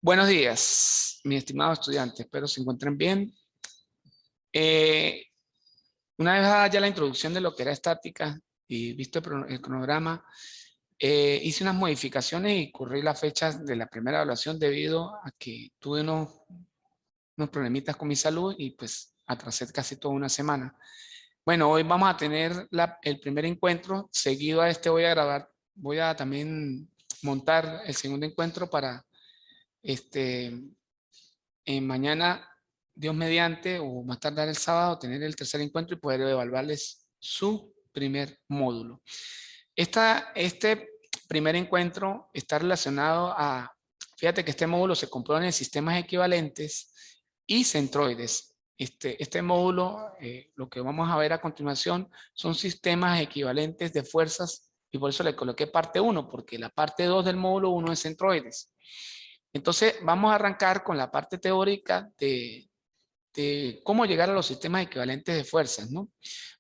Buenos días, mis estimados estudiantes. Espero se encuentren bien. Eh, una vez dada ya la introducción de lo que era estática y visto el cronograma, hice unas modificaciones y corrí las fechas de la primera evaluación debido a que tuve unos problemitas con mi salud y pues atrasé casi toda una semana. Bueno, hoy vamos a tener el primer encuentro. Seguido a este voy a también montar el segundo encuentro para mañana, Dios mediante, o más tardar el sábado, tener el tercer encuentro y poder evaluarles su primer módulo. Este primer encuentro está relacionado a, fíjate que este módulo se compone en sistemas equivalentes y centroides. Este módulo, lo que vamos a ver a continuación, son sistemas equivalentes de fuerzas y por eso le coloqué parte 1, porque la parte 2 del módulo 1 es centroides. Entonces, vamos a arrancar con la parte teórica de cómo llegar a los sistemas equivalentes de fuerzas, ¿no?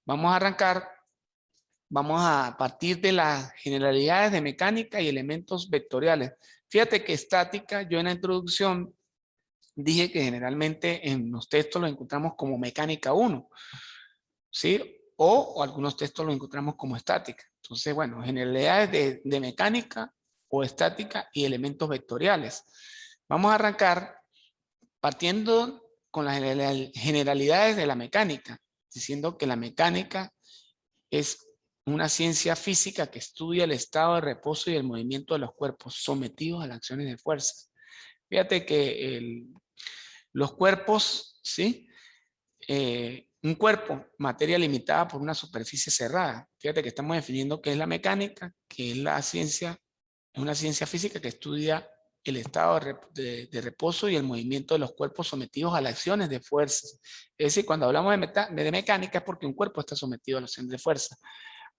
Vamos a partir de las generalidades de mecánica y elementos vectoriales. Fíjate que estática, yo en la introducción dije que generalmente en los textos lo encontramos como mecánica 1, ¿sí? O algunos textos lo encontramos como estática. Entonces, bueno, generalidades de mecánica o estática y elementos vectoriales. Vamos a arrancar partiendo con las generalidades de la mecánica, diciendo que la mecánica es una ciencia física que estudia el estado de reposo y el movimiento de los cuerpos sometidos a las acciones de fuerzas. Fíjate que los cuerpos, ¿sí? Un cuerpo, materia limitada por una superficie cerrada. Fíjate que estamos definiendo qué es la mecánica, que es la ciencia, es una ciencia física que estudia el estado de reposo y el movimiento de los cuerpos sometidos a las acciones de fuerzas. Es decir, cuando hablamos de mecánica es porque un cuerpo está sometido a las acciones de fuerza.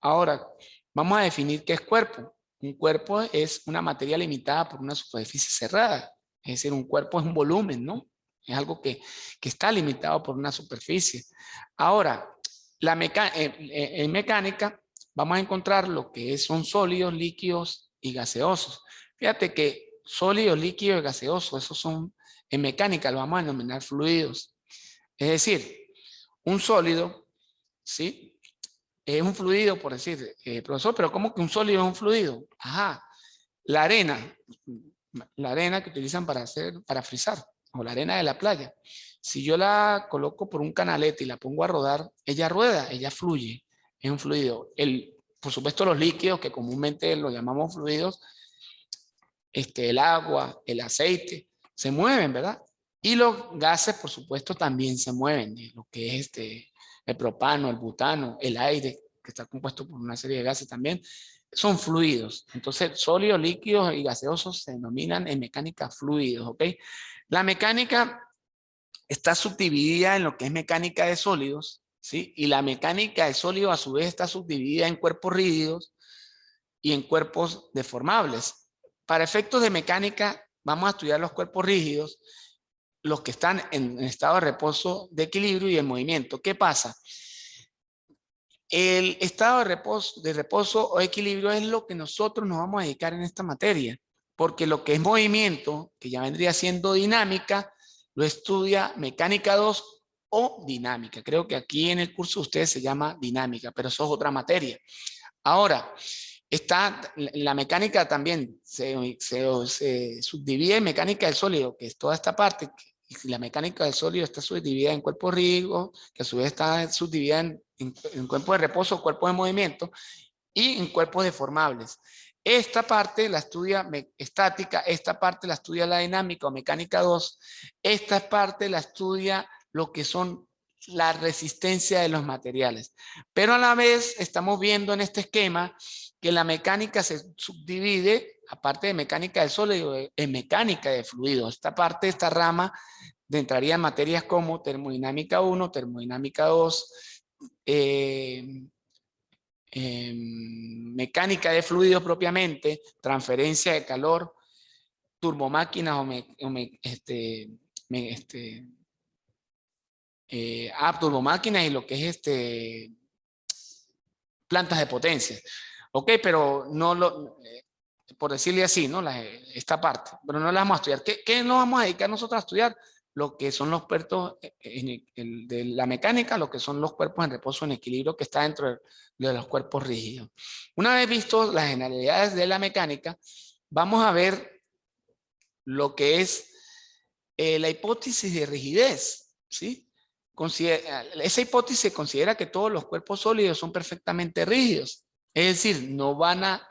Ahora, vamos a definir qué es cuerpo. Un cuerpo es una materia limitada por una superficie cerrada. Es decir, un cuerpo es un volumen, ¿no? Es algo que está limitado por una superficie. Ahora, en mecánica vamos a encontrar lo que son sólidos, líquidos y gaseosos. Fíjate que sólidos, líquidos y gaseosos, esos son, en mecánica lo vamos a denominar fluidos. Es decir, un sólido, ¿sí? Es un fluido, por decir, profesor, pero ¿cómo que un sólido es un fluido? Ajá, la arena que utilizan para frizar, o la arena de la playa. Si yo la coloco por un canalete y la pongo a rodar, ella rueda, ella fluye, es un fluido. Por supuesto, los líquidos, que comúnmente los llamamos fluidos, el agua, el aceite, se mueven, ¿verdad? Y los gases, por supuesto, también se mueven, lo que es el propano, el butano, el aire, que está compuesto por una serie de gases también, son fluidos. Entonces, sólidos, líquidos y gaseosos se denominan en mecánica fluidos, ¿ok? La mecánica está subdividida en lo que es mecánica de sólidos, ¿sí? Y la mecánica de sólidos a su vez está subdividida en cuerpos rígidos y en cuerpos deformables. Para efectos de mecánica, vamos a estudiar los cuerpos rígidos, los que están en estado de reposo, de equilibrio y en movimiento. ¿Qué pasa? El estado de reposo o equilibrio es lo que nosotros nos vamos a dedicar en esta materia, porque lo que es movimiento, que ya vendría siendo dinámica, lo estudia mecánica 2 o dinámica. Creo que aquí en el curso ustedes se llama dinámica, pero eso es otra materia. Ahora, está la mecánica también, se subdivide en mecánica del sólido, que es toda esta parte. La mecánica del sólido está subdividida en cuerpos rígidos, que a su vez está subdividida en cuerpos de reposo, cuerpos de movimiento, y en cuerpos deformables. Esta parte la estudia estática, esta parte la estudia la dinámica o mecánica 2, esta parte la estudia lo que son la resistencia de los materiales. Pero a la vez estamos viendo en este esquema que la mecánica se subdivide, aparte de mecánica del sólido, en mecánica de fluidos. Esta parte, esta rama, entraría en materias como termodinámica 1, termodinámica 2, mecánica de fluidos propiamente, transferencia de calor, turbomáquinas turbomáquinas y lo que es plantas de potencia. Ok, pero no por decirle así, ¿no? Esta parte, pero no la vamos a estudiar. ¿Qué nos vamos a dedicar nosotros a estudiar? Lo que son los cuerpos de la mecánica, lo que son los cuerpos en reposo en equilibrio que está dentro de los cuerpos rígidos. Una vez visto las generalidades de la mecánica, vamos a ver lo que es la hipótesis de rigidez, ¿sí? Esa hipótesis considera que todos los cuerpos sólidos son perfectamente rígidos, es decir, no van a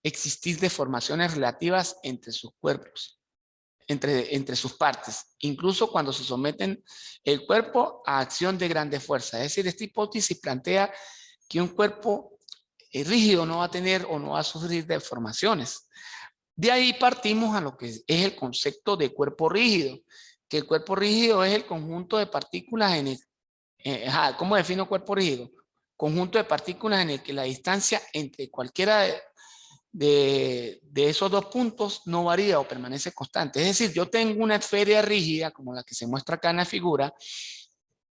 existir deformaciones relativas entre sus cuerpos, entre sus partes, incluso cuando se someten el cuerpo a acción de grande fuerza. Es decir, esta hipótesis plantea que un cuerpo rígido no va a tener o no va a sufrir deformaciones. De ahí partimos a lo que es el concepto de cuerpo rígido, que el cuerpo rígido es el conjunto de partículas en el... ¿Cómo defino cuerpo rígido? Conjunto de partículas en el que la distancia entre cualquiera de esos dos puntos no varía o permanece constante. Es decir, yo tengo una esfera rígida, como la que se muestra acá en la figura,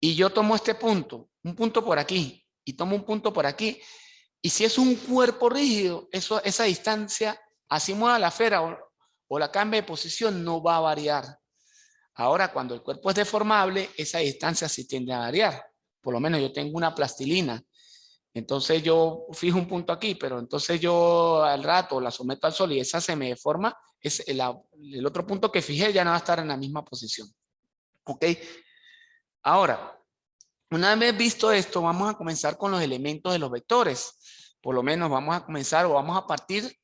y yo tomo este punto, un punto por aquí, y tomo un punto por aquí, y si es un cuerpo rígido, esa distancia, así mueva la esfera o la cambie de posición, no va a variar. Ahora, cuando el cuerpo es deformable, esa distancia sí tiende a variar. Por lo menos yo tengo una plastilina. Entonces yo fijo un punto aquí, pero entonces yo al rato la someto al sol y esa se me deforma. El otro punto que fijé ya no va a estar en la misma posición. ¿Ok? Ahora, una vez visto esto, vamos a comenzar con los elementos de los vectores. Por lo menos vamos a comenzar o vamos a partir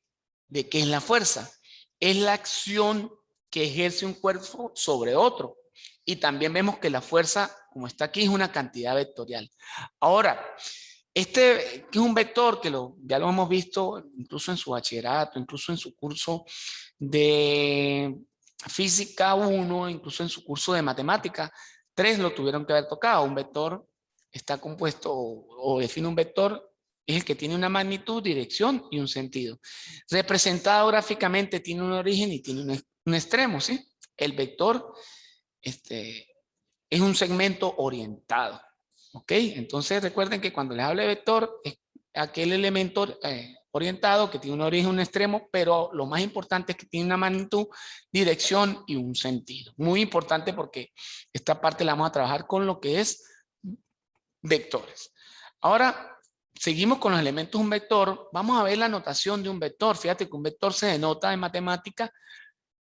de qué es la fuerza. Es la acción que ejerce un cuerpo sobre otro. Y también vemos que la fuerza, como está aquí, es una cantidad vectorial. Ahora, que es un vector que ya lo hemos visto incluso en su bachillerato, incluso en su curso de física 1, incluso en su curso de matemática 3 lo tuvieron que haber tocado. Un vector está compuesto o define un vector, es el que tiene una magnitud, dirección y un sentido. Representado gráficamente tiene un origen y tiene un extremo, ¿sí? El vector es un segmento orientado. ¿Ok? Entonces recuerden que cuando les hablo de vector, es aquel elemento orientado que tiene un origen, un extremo, pero lo más importante es que tiene una magnitud, dirección y un sentido. Muy importante porque esta parte la vamos a trabajar con lo que es vectores. Ahora, seguimos con los elementos de un vector. Vamos a ver la notación de un vector. Fíjate que un vector se denota en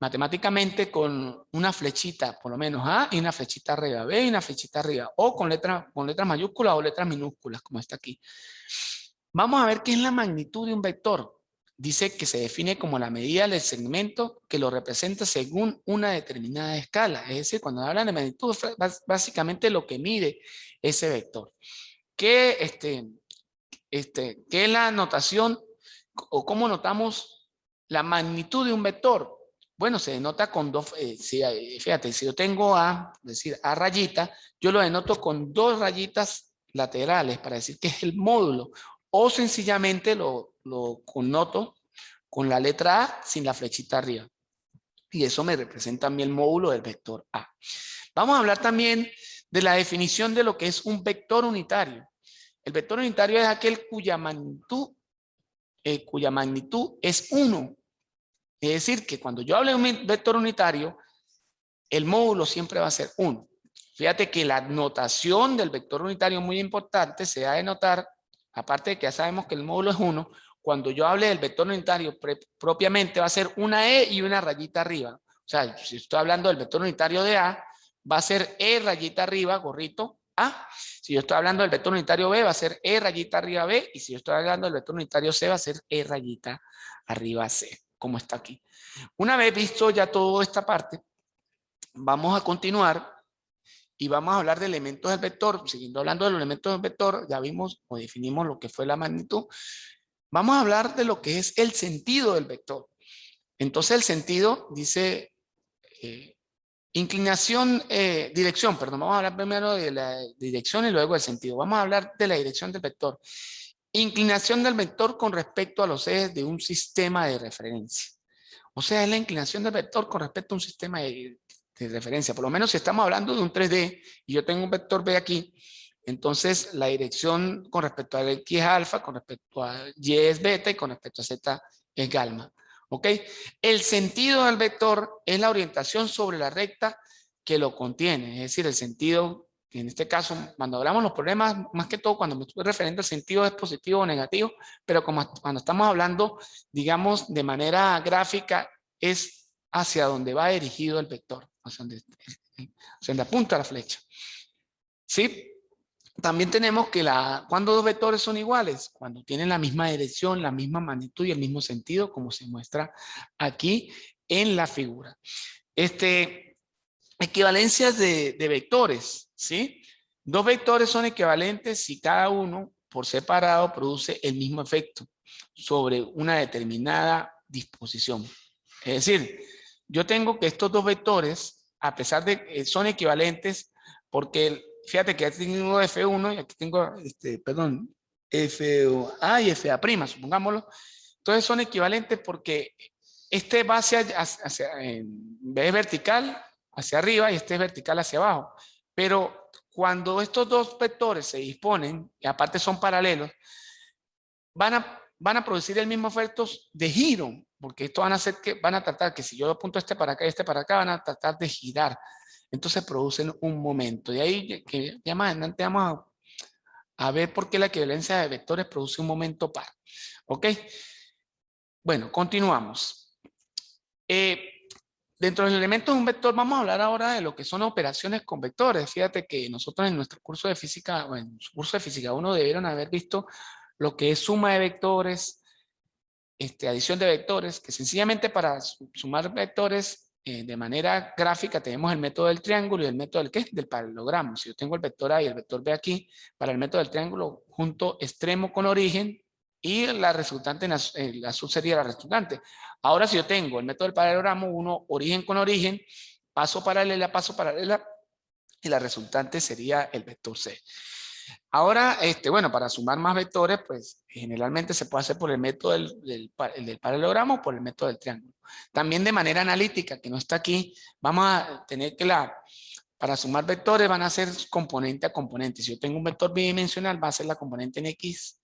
matemáticamente con una flechita, por lo menos A, y una flechita arriba, B y una flechita arriba, o con letras mayúsculas o letras minúsculas, como está aquí. Vamos a ver qué es la magnitud de un vector. Dice que se define como la medida del segmento que lo representa según una determinada escala. Es decir, cuando hablan de magnitud, básicamente lo que mide ese vector. ¿Qué es la notación o cómo notamos la magnitud de un vector? Bueno, se denota con dos, fíjate, si yo tengo A, es decir, A rayita, yo lo denoto con dos rayitas laterales para decir que es el módulo, o sencillamente lo connoto con la letra A sin la flechita arriba. Y eso me representa a mí el módulo del vector A. Vamos a hablar también de la definición de lo que es un vector unitario. El vector unitario es aquel cuya magnitud es 1. Es decir, que cuando yo hable de un vector unitario, el módulo siempre va a ser 1. Fíjate que la notación del vector unitario es muy importante, se da de notar, aparte de que ya sabemos que el módulo es 1, cuando yo hable del vector unitario propiamente va a ser una E y una rayita arriba. O sea, si estoy hablando del vector unitario de A, va a ser E rayita arriba, gorrito, A. Si yo estoy hablando del vector unitario B, va a ser E rayita arriba B. Y si yo estoy hablando del vector unitario C, va a ser E rayita arriba C, como está aquí. Una vez visto ya toda esta parte, vamos a continuar y vamos a hablar de elementos del vector. Siguiendo hablando de los elementos del vector, ya vimos o definimos lo que fue la magnitud. Vamos a hablar de lo que es el sentido del vector. Entonces el sentido dice dirección, perdón, vamos a hablar primero de la dirección y luego del sentido. Vamos a hablar de la dirección del vector. Inclinación del vector con respecto a los ejes de un sistema de referencia. O sea, es la inclinación del vector con respecto a un sistema de referencia. Por lo menos si estamos hablando de un 3D y yo tengo un vector B aquí, entonces la dirección con respecto a X es alfa, con respecto a Y es beta y con respecto a Z es gamma. ¿Ok? El sentido del vector es la orientación sobre la recta que lo contiene, es decir, el sentido, en este caso, cuando hablamos de los problemas, más que todo cuando me estoy refiriendo al sentido es positivo o negativo, pero como cuando estamos hablando, digamos, de manera gráfica, es hacia donde va dirigido el vector, hacia donde apunta la flecha. ¿Sí? También tenemos que cuando dos vectores son iguales, cuando tienen la misma dirección, la misma magnitud y el mismo sentido, como se muestra aquí en la figura. Equivalencias de vectores, ¿sí? Dos vectores son equivalentes si cada uno por separado produce el mismo efecto sobre una determinada disposición. Es decir, yo tengo que estos dos vectores, a pesar de que son equivalentes, porque fíjate que aquí tengo F1 y aquí tengo, perdón, FA y FA', supongámoslo. Entonces son equivalentes porque este va en vez de vertical hacia arriba y este es vertical hacia abajo. Pero cuando estos dos vectores se disponen, y aparte son paralelos, van a producir el mismo efecto de giro, porque esto van a tratar que si yo apunto este para acá y este para acá, van a tratar de girar. Entonces producen un momento. De ahí que ya más adelante vamos a ver por qué la equivalencia de vectores produce un momento par. ¿Ok? Bueno, continuamos. Dentro de los elementos de un vector, vamos a hablar ahora de lo que son operaciones con vectores. Fíjate que nosotros en nuestro curso de física, o en su curso de física 1, debieron haber visto lo que es suma de vectores, adición de vectores, que sencillamente para sumar vectores de manera gráfica tenemos el método del triángulo y el método del, ¿qué? Del paralelogramo. Si yo tengo el vector A y el vector B aquí, para el método del triángulo junto extremo con origen y la resultante en azul sería la resultante. Ahora si yo tengo el método del paralelogramo, uno origen con origen, paso paralela, y la resultante sería el vector C. Ahora, bueno, para sumar más vectores, pues generalmente se puede hacer por el método del paralelogramo o por el método del triángulo. También de manera analítica, que no está aquí, vamos a tener que para sumar vectores van a ser componente a componente. Si yo tengo un vector bidimensional, va a ser la componente en X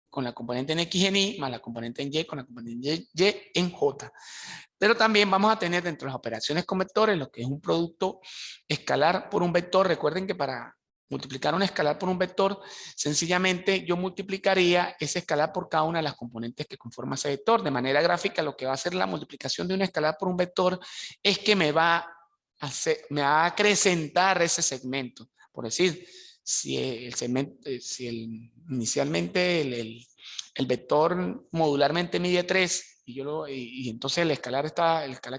con la componente en X en Y, más la componente en Y con la componente Y en J. Pero también vamos a tener dentro de las operaciones con vectores lo que es un producto escalar por un vector. Recuerden que para multiplicar un escalar por un vector, sencillamente yo multiplicaría ese escalar por cada una de las componentes que conforman ese vector. De manera gráfica, lo que va a hacer la multiplicación de un escalar por un vector es que me va a acrecentar ese segmento. Por decir, si el segmento, inicialmente el vector modularmente mide 3 y entonces el escalar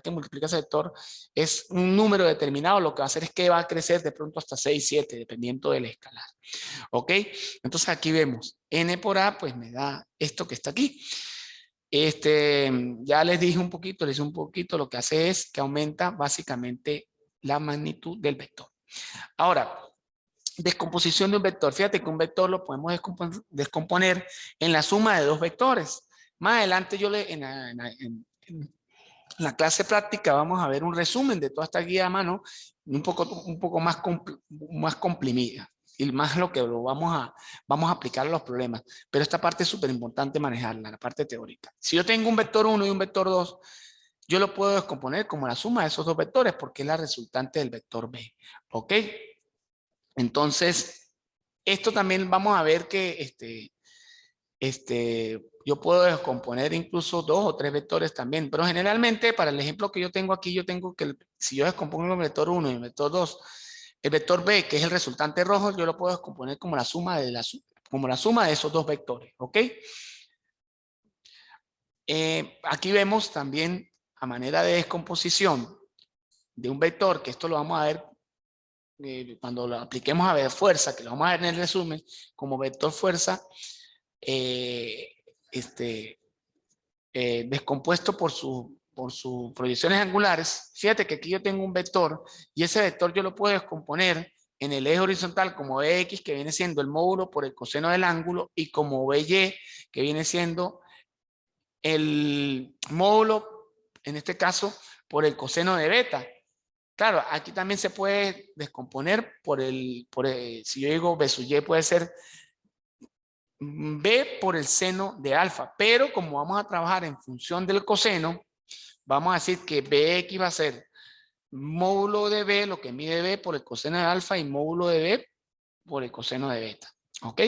que multiplica ese vector es un número determinado, lo que va a hacer es que va a crecer de pronto hasta 6, 7, dependiendo del escalar. ¿Ok? Entonces aquí vemos n por a, pues me da esto que está aquí. Ya les dije un poquito, lo que hace es que aumenta básicamente la magnitud del vector. Ahora, descomposición de un vector. Fíjate que un vector lo podemos descomponer en la suma de dos vectores. Más adelante en la clase práctica vamos a ver un resumen de toda esta guía a mano, un poco más comprimida. Y más lo que vamos a aplicar a los problemas. Pero esta parte es súper importante manejarla, la parte teórica. Si yo tengo un vector 1 y un vector 2, yo lo puedo descomponer como la suma de esos dos vectores porque es la resultante del vector B. ¿Ok? Entonces, esto también vamos a ver que yo puedo descomponer incluso 2 o 3 vectores también, pero generalmente para el ejemplo que yo tengo aquí, yo tengo que si yo descompongo el vector 1 y el vector 2, el vector B, que es el resultante rojo, yo lo puedo descomponer como la suma de esos dos vectores, ¿ok? Aquí vemos también a manera de descomposición de un vector, que esto lo vamos a ver cuando lo apliquemos a ver fuerza, que lo vamos a ver en el resumen, como vector fuerza, descompuesto por sus proyecciones angulares. Fíjate que aquí yo tengo un vector y ese vector yo lo puedo descomponer en el eje horizontal como Bx, que viene siendo el módulo por el coseno del ángulo, y como By, que viene siendo el módulo, en este caso, por el coseno de beta. Claro, aquí también se puede descomponer si yo digo B sub Y puede ser B por el seno de alfa, pero como vamos a trabajar en función del coseno, vamos a decir que Bx va a ser módulo de B, lo que mide B por el coseno de alfa y módulo de B por el coseno de beta. ¿Ok?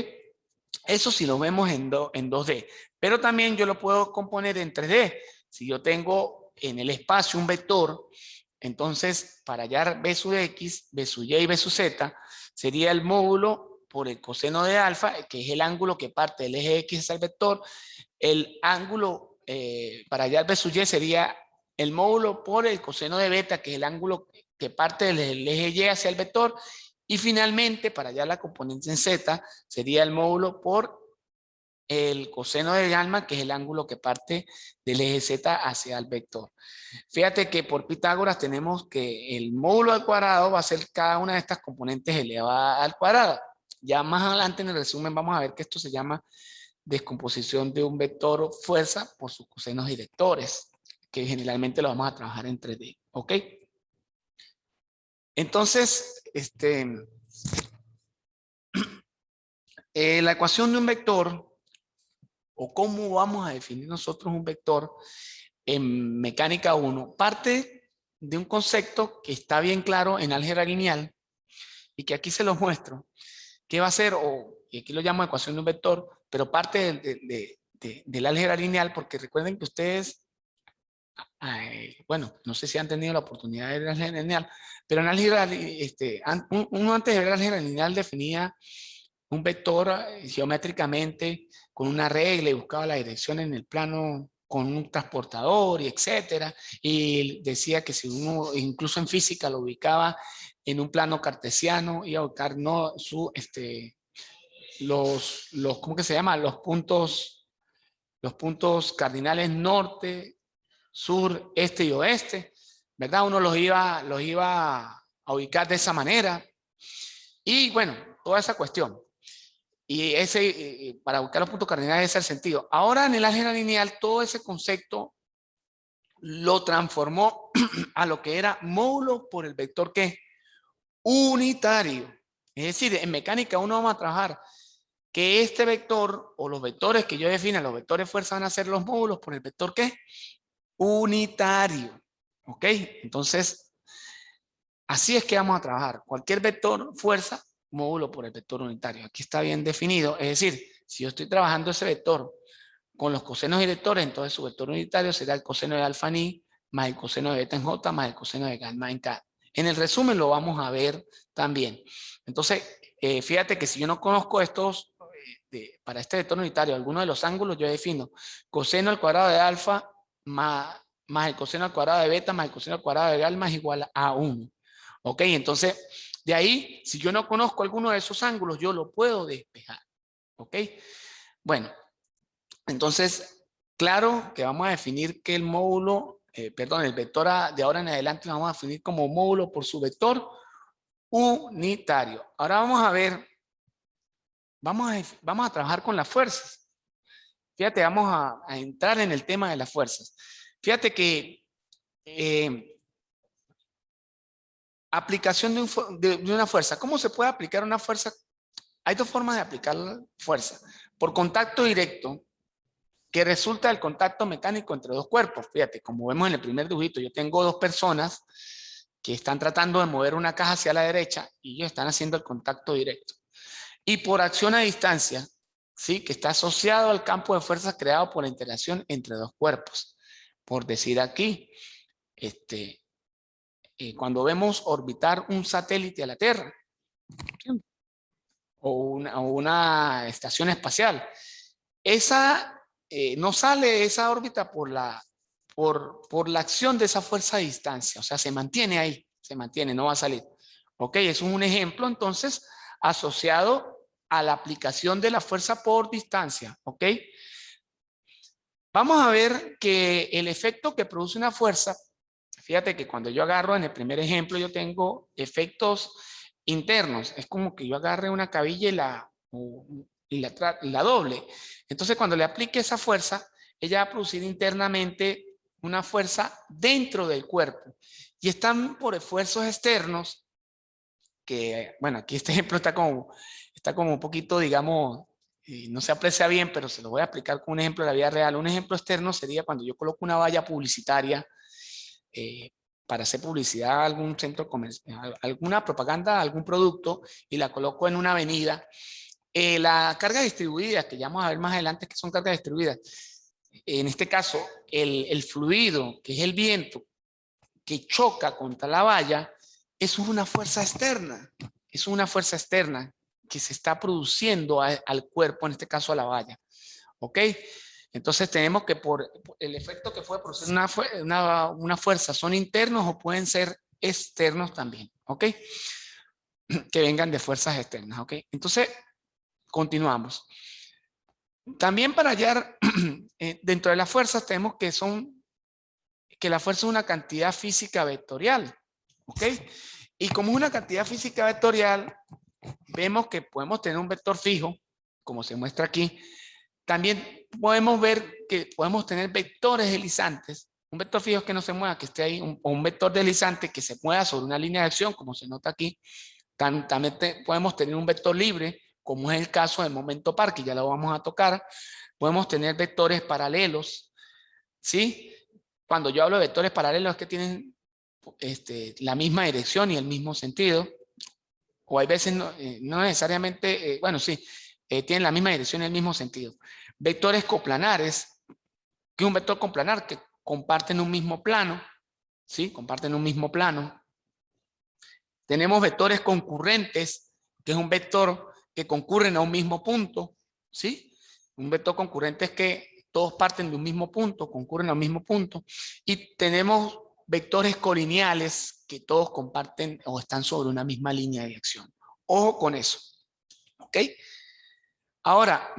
Eso si lo vemos en 2D, pero también yo lo puedo componer en 3D. Si yo tengo en el espacio un vector, entonces para hallar B sub X, B sub Y y B sub Z, sería el módulo por el coseno de alfa, que es el ángulo que parte del eje X hacia el vector. El ángulo para hallar B sub Y sería el módulo por el coseno de beta, que es el ángulo que parte del eje Y hacia el vector. Y finalmente, para hallar la componente en Z, sería el módulo por el coseno de gamma, que es el ángulo que parte del eje Z hacia el vector. Fíjate que por Pitágoras tenemos que el módulo al cuadrado va a ser cada una de estas componentes elevada al cuadrado. Ya más adelante en el resumen vamos a ver que esto se llama descomposición de un vector fuerza por sus cosenos directores, que generalmente lo vamos a trabajar en 3D. ¿Ok? Entonces, la ecuación de un vector, o cómo vamos a definir nosotros un vector en mecánica 1, parte de un concepto que está bien claro en álgebra lineal y que aquí se los muestro, que va a ser, y aquí lo llamo ecuación de un vector, pero parte del álgebra lineal, porque recuerden que ustedes, bueno, no sé si han tenido la oportunidad de ver álgebra lineal, pero en álgebra, uno antes de ver álgebra lineal definía un vector geométricamente con una regla y buscaba la dirección en el plano con un transportador y etcétera. Y decía que si uno, incluso en física, lo ubicaba en un plano cartesiano, iba a buscar no, ¿cómo que se llama? Los puntos cardinales norte, sur, este y oeste, ¿verdad? Uno los iba a ubicar de esa manera. Y bueno, toda esa cuestión. Y para buscar los puntos cardinales, ese es el sentido. Ahora en el álgebra lineal, todo ese concepto lo transformó a lo que era módulo por el vector ¿qué? Unitario. Es decir, en mecánica uno vamos a trabajar que este vector o los vectores que yo defina, los vectores fuerza van a ser los módulos por el vector ¿qué? Unitario. ¿Ok? Entonces, así es que vamos a trabajar. Cualquier vector fuerza, módulo por el vector unitario. Aquí está bien definido. Es decir, si yo estoy trabajando ese vector con los cosenos directores, entonces su vector unitario será el coseno de alfa en I, más el coseno de beta en J, más el coseno de gamma en K. En el resumen lo vamos a ver también. Entonces, fíjate que si yo no conozco estos, para este vector unitario, alguno de los ángulos, yo defino coseno al cuadrado de alfa más el coseno al cuadrado de beta más el coseno al cuadrado de gamma es igual a 1. ¿Ok? Entonces, de ahí, si yo no conozco alguno de esos ángulos, yo lo puedo despejar. ¿Ok? Bueno, entonces, claro que vamos a definir que el módulo, el vector de ahora en adelante lo vamos a definir como módulo por su vector unitario. Ahora vamos a ver, vamos a trabajar con las fuerzas. Fíjate, vamos a entrar en el tema de las fuerzas. Fíjate que aplicación de una fuerza. ¿Cómo se puede aplicar una fuerza? Hay dos formas de aplicar la fuerza. Por contacto directo, que resulta del contacto mecánico entre dos cuerpos. Fíjate, como vemos en el primer dibujito, yo tengo dos personas que están tratando de mover una caja hacia la derecha y ellos están haciendo el contacto directo. Y por acción a distancia, ¿sí? Que está asociado al campo de fuerzas creado por la interacción entre dos cuerpos. Por decir aquí, cuando vemos orbitar un satélite a la Tierra o una estación espacial, esa no sale esa órbita por la acción de esa fuerza a distancia, o sea, se mantiene ahí, se mantiene, no va a salir. Ok, es un ejemplo entonces asociado a la aplicación de la fuerza por distancia. Ok, vamos a ver que el efecto que produce una fuerza, fíjate que cuando yo agarro en el primer ejemplo, yo tengo efectos internos, es como que yo agarre una cabilla y la doble. Entonces, cuando le aplique esa fuerza, ella va a producir internamente una fuerza dentro del cuerpo. Y están por esfuerzos externos, que, bueno, aquí este ejemplo está como un poquito, digamos, y no se aprecia bien, pero se lo voy a explicar con un ejemplo de la vida real. Un ejemplo externo sería cuando yo coloco una valla publicitaria para hacer publicidad a algún centro comercial, alguna propaganda, algún producto, y la coloco en una avenida. La carga distribuida, que ya vamos a ver más adelante que son cargas distribuidas, en este caso, el fluido, que es el viento, que choca contra la valla, es una fuerza externa. Es una fuerza externa que se está produciendo al cuerpo, en este caso a la valla. ¿Ok? Entonces tenemos que por el efecto que puede producir una fuerza son internos o pueden ser externos también. ¿Ok? Que vengan de fuerzas externas. ¿Ok? Entonces, continuamos. También para hallar dentro de las fuerzas tenemos que la fuerza es una cantidad física vectorial. ¿Ok? Y como es una cantidad física vectorial, vemos que podemos tener un vector fijo, como se muestra aquí. También podemos ver que podemos tener vectores deslizantes. Un vector fijo es que no se mueva, que esté ahí, o un vector deslizante que se mueva sobre una línea de acción, como se nota aquí. También podemos tener un vector libre, como es el caso del momento par, que ya lo vamos a tocar. Podemos tener vectores paralelos, ¿sí? Cuando yo hablo de vectores paralelos es que tienen la misma dirección y el mismo sentido. O hay veces no necesariamente, bueno, sí, tienen la misma dirección y el mismo sentido. Vectores coplanares, que es un vector coplanar que comparten un mismo plano, ¿sí? Comparten un mismo plano. Tenemos vectores concurrentes, que es un vector que concurren a un mismo punto, ¿sí? Un vector concurrente es que todos parten de un mismo punto, concurren a un mismo punto. Y tenemos vectores colineales que todos comparten o están sobre una misma línea de acción. Ojo con eso, ¿ok? Ahora,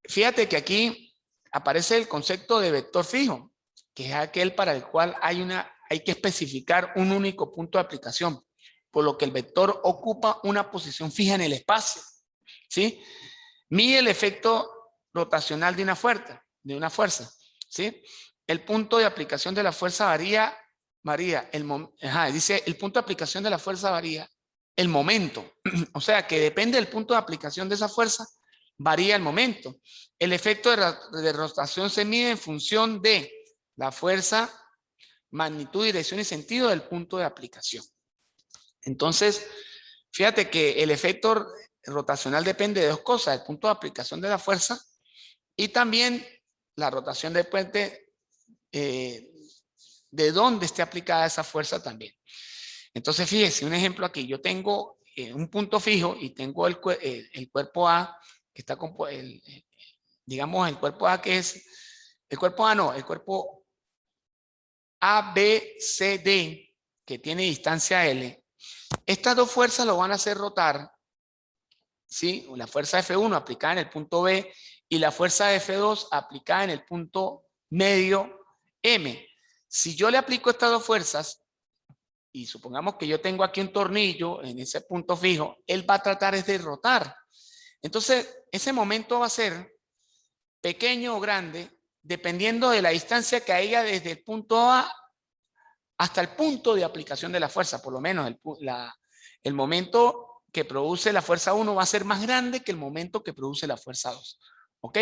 fíjate que aquí aparece el concepto de vector fijo, que es aquel para el cual hay que especificar un único punto de aplicación, por lo que el vector ocupa una posición fija en el espacio, ¿sí? Mide el efecto rotacional de una fuerza, ¿sí? El punto de aplicación de la fuerza varía, dice, el punto de aplicación de la fuerza varía el momento, o sea que depende del punto de aplicación de esa fuerza, varía el momento. El efecto de rotación se mide en función de la fuerza, magnitud, dirección y sentido del punto de aplicación. Entonces, fíjate que el efecto rotacional depende de dos cosas, el punto de aplicación de la fuerza y también la rotación depende de dónde esté aplicada esa fuerza también. Entonces, fíjese, un ejemplo aquí, yo tengo un punto fijo y tengo el cuerpo A, que está digamos el cuerpo A que es, el cuerpo A no, el cuerpo A, B, C, D, que tiene distancia L. Estas dos fuerzas lo van a hacer rotar, ¿sí? La fuerza F1 aplicada en el punto B y la fuerza F2 aplicada en el punto medio M. Si yo le aplico estas dos fuerzas, y supongamos que yo tengo aquí un tornillo en ese punto fijo, él va a tratar de rotar. Entonces, ese momento va a ser pequeño o grande, dependiendo de la distancia que haya desde el punto A hasta el punto de aplicación de la fuerza. Por lo menos el momento que produce la fuerza 1 va a ser más grande que el momento que produce la fuerza 2. ¿Ok?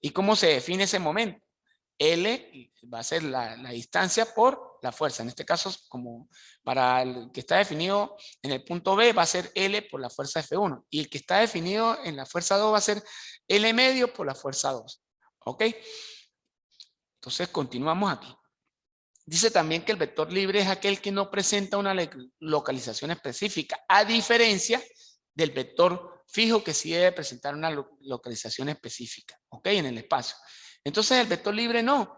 ¿Y cómo se define ese momento? L va a ser la distancia por la fuerza. En este caso, como para el que está definido en el punto B, va a ser L por la fuerza F1. Y el que está definido en la fuerza 2 va a ser L medio por la fuerza 2. ¿Ok? Entonces, continuamos aquí. Dice también que el vector libre es aquel que no presenta una localización específica, a diferencia del vector fijo que sí debe presentar una localización específica, ¿ok? En el espacio. Entonces el vector libre no.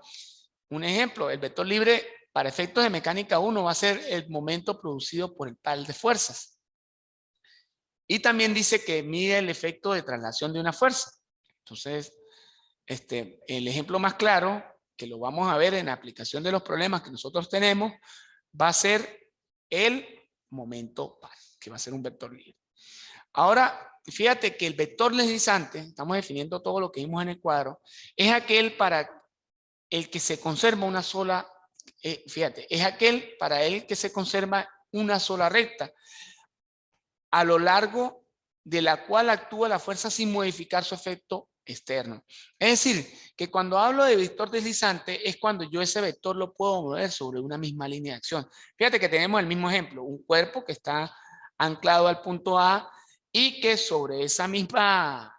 Un ejemplo, el vector libre para efectos de mecánica 1 va a ser el momento producido por el par de fuerzas. Y también dice que mide el efecto de traslación de una fuerza. Entonces, el ejemplo más claro, que lo vamos a ver en la aplicación de los problemas que nosotros tenemos, va a ser el momento par, que va a ser un vector libre. Ahora, fíjate que el vector deslizante, estamos definiendo todo lo que vimos en el cuadro, es aquel para el que se conserva una sola, fíjate, es aquel para el que se conserva una sola recta, a lo largo de la cual actúa la fuerza sin modificar su efecto externo. Es decir, que cuando hablo de vector deslizante es cuando yo ese vector lo puedo mover sobre una misma línea de acción. Fíjate que tenemos el mismo ejemplo, un cuerpo que está anclado al punto A y que sobre esa misma,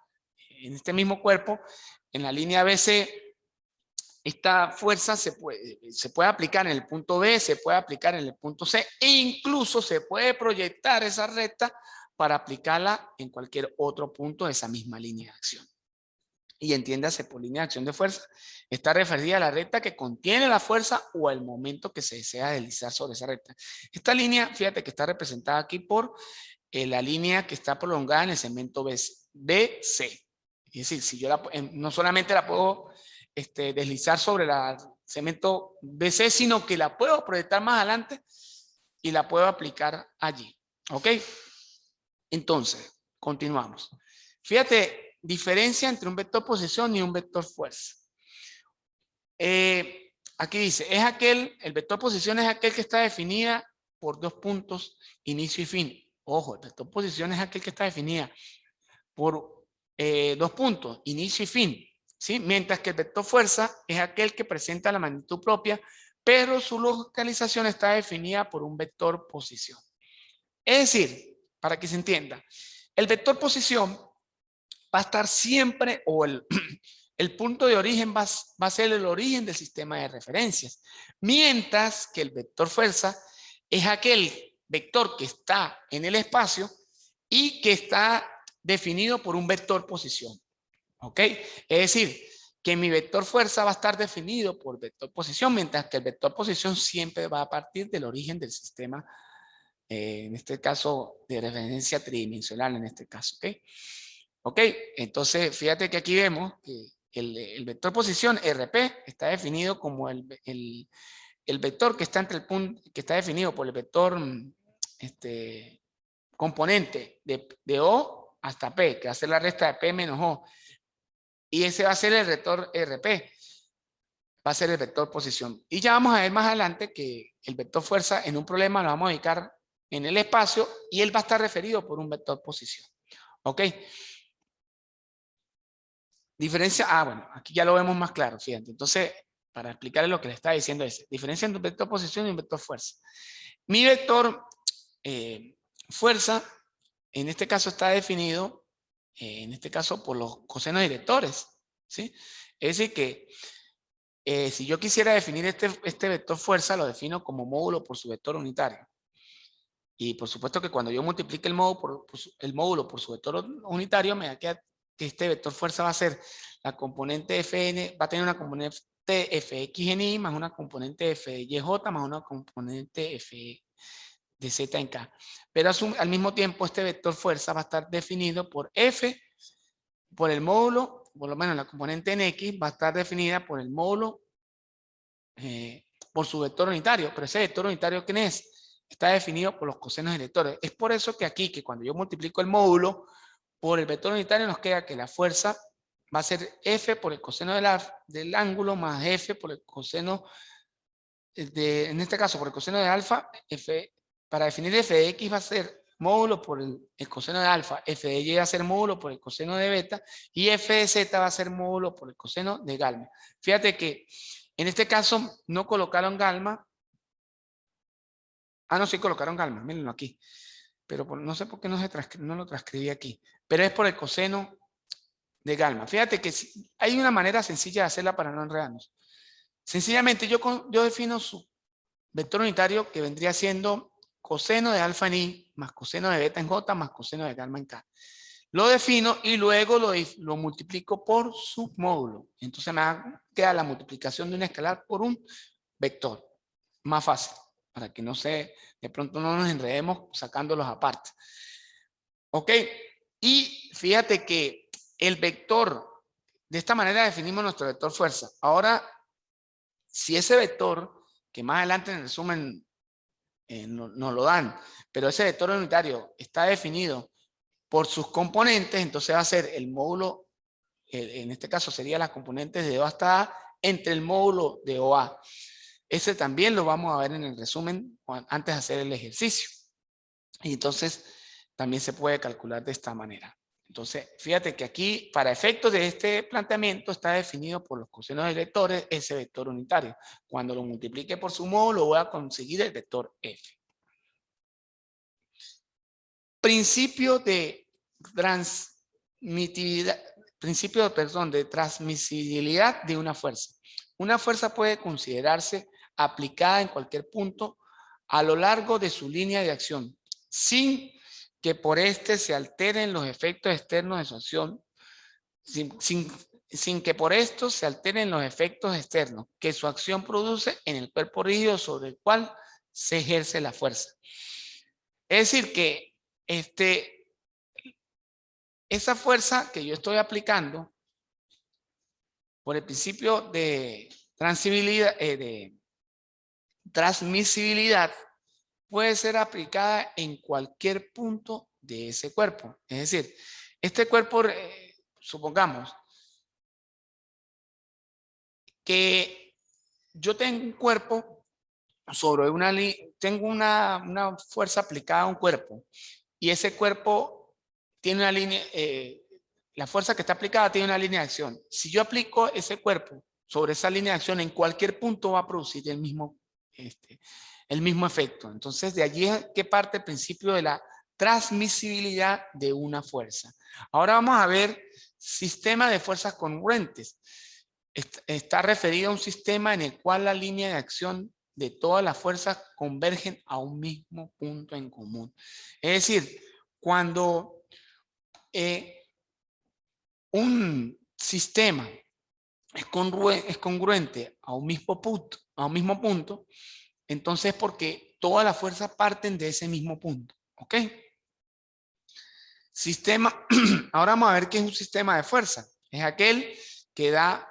en este mismo cuerpo, en la línea BC, esta fuerza se puede aplicar en el punto B, se puede aplicar en el punto C e incluso se puede proyectar esa recta para aplicarla en cualquier otro punto de esa misma línea de acción. Y entiéndase por línea de acción de fuerza, está referida a la recta que contiene la fuerza o el momento que se desea deslizar sobre esa recta. Esta línea, fíjate que está representada aquí por la línea que está prolongada en el segmento BC. Es decir, si yo no solamente la puedo deslizar sobre el segmento BC, sino que la puedo proyectar más adelante y la puedo aplicar allí. ¿Ok? Entonces, continuamos. Fíjate, diferencia entre un vector posición y un vector fuerza. Aquí dice, el vector posición es aquel que está definida por dos puntos, inicio y fin. Ojo, el vector posición es aquel que está definida por dos puntos, inicio y fin. ¿Sí? Mientras que el vector fuerza es aquel que presenta la magnitud propia, pero su localización está definida por un vector posición. Es decir, para que se entienda, el vector posición va a estar siempre, o el punto de origen va a ser el origen del sistema de referencias, mientras que el vector fuerza es aquel vector que está en el espacio y que está definido por un vector posición. ¿Ok? Es decir, que mi vector fuerza va a estar definido por vector posición, mientras que el vector posición siempre va a partir del origen del sistema, en este caso de referencia tridimensional, en este caso. ¿Ok? ¿Ok? Entonces, fíjate que aquí vemos que el vector posición RP está definido como el vector que está entre el punto, que está definido por el vector componente de O hasta P, que va a ser la resta de P menos O. Y ese va a ser el vector RP. Va a ser el vector posición. Y ya vamos a ver más adelante que el vector fuerza en un problema lo vamos a ubicar en el espacio y él va a estar referido por un vector posición. ¿Ok? Diferencia, bueno, aquí ya lo vemos más claro, fíjate. Entonces, para explicarles lo que le está diciendo es, diferencia entre un vector posición y un vector fuerza. Mi vector fuerza, en este caso está definido, en este caso por los cosenos directores, ¿sí? Es decir que si yo quisiera definir este vector fuerza, lo defino como módulo por su vector unitario. Y por supuesto que cuando yo multiplique el módulo por su vector unitario, me da que este vector fuerza va a ser la componente Fn, va a tener una componente Fx en y más una componente Fyj más una componente F de z en k. Pero al mismo tiempo este vector fuerza va a estar definido por F, por el módulo, por lo menos la componente en X va a estar definida por el módulo, por su vector unitario. Pero ese vector unitario, ¿quién es? Está definido por los cosenos directores. Es por eso que aquí, que cuando yo multiplico el módulo por el vector unitario, nos queda que la fuerza va a ser F por el coseno del ángulo más F por el coseno en este caso por el coseno de alfa. Para definir f de x va a ser módulo por el coseno de alfa, f de y va a ser módulo por el coseno de beta y f de z va a ser módulo por el coseno de gamma. Fíjate que en este caso no colocaron gamma. No, sí colocaron gamma, mírenlo aquí. Pero no sé por qué no lo transcribí aquí. Pero es por el coseno de gamma. Fíjate que hay una manera sencilla de hacerla para no enredarnos. Sencillamente yo defino su vector unitario que vendría siendo coseno de alfa en i más coseno de beta en j más coseno de gamma en k. Lo defino y luego lo multiplico por su módulo. Entonces me queda la multiplicación de un escalar por un vector. Más fácil, para que de pronto no nos enredemos sacándolos aparte. ¿Ok? Y fíjate que el vector, de esta manera definimos nuestro vector fuerza. Ahora, si ese vector, que más adelante en el resumen nos lo dan, pero ese vector unitario está definido por sus componentes, entonces va a ser el módulo, en este caso sería las componentes de O hasta A, entre el módulo de OA. Ese también lo vamos a ver en el resumen antes de hacer el ejercicio. Y entonces también se puede calcular de esta manera. Entonces, fíjate que aquí, para efectos de este planteamiento, está definido por los cosenos de vectores ese vector unitario. Cuando lo multiplique por su módulo, voy a conseguir el vector F. Principio de transmitividad, de transmisibilidad de una fuerza. Una fuerza puede considerarse aplicada en cualquier punto a lo largo de su línea de acción, sin que por este se alteren los efectos externos de su acción, sin que por esto se alteren los efectos externos que su acción produce en el cuerpo rígido sobre el cual se ejerce la fuerza. Es decir, que esa fuerza que yo estoy aplicando por el principio de transmisibilidad puede ser aplicada en cualquier punto de ese cuerpo. Es decir, este cuerpo, supongamos que yo tengo un cuerpo sobre tengo una fuerza aplicada a un cuerpo y ese cuerpo tiene una línea, la fuerza que está aplicada tiene una línea de acción. Si yo aplico ese cuerpo sobre esa línea de acción, en cualquier punto va a producir el mismo efecto. Entonces, de allí es que parte el principio de la transmisibilidad de una fuerza. Ahora vamos a ver sistema de fuerzas congruentes. Está referido a un sistema en el cual la línea de acción de todas las fuerzas convergen a un mismo punto en común. Es decir, cuando un sistema es congruente a un mismo punto, entonces porque todas las fuerzas parten de ese mismo punto. ¿Ok? Sistema, ahora vamos a ver qué es un sistema de fuerza. Es aquel que da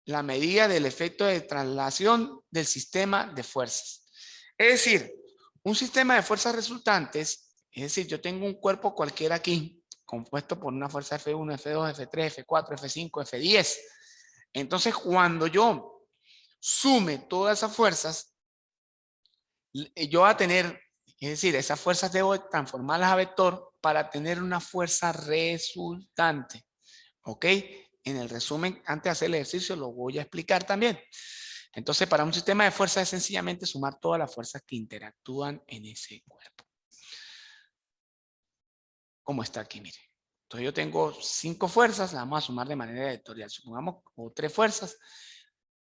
la medida del efecto de traslación del sistema de fuerzas. Es decir, un sistema de fuerzas resultantes, es decir, yo tengo un cuerpo cualquiera aquí, compuesto por una fuerza F1, F2, F3, F4, F5, F10. Entonces, cuando yo sume todas esas fuerzas, yo voy a tener, es decir, esas fuerzas debo transformarlas a vector para tener una fuerza resultante. ¿Ok? En el resumen, antes de hacer el ejercicio, lo voy a explicar también. Entonces, para un sistema de fuerzas es sencillamente sumar todas las fuerzas que interactúan en ese cuerpo. Como está aquí, mire. Entonces, yo tengo 5 fuerzas, las vamos a sumar de manera vectorial. Supongamos, o 3 fuerzas,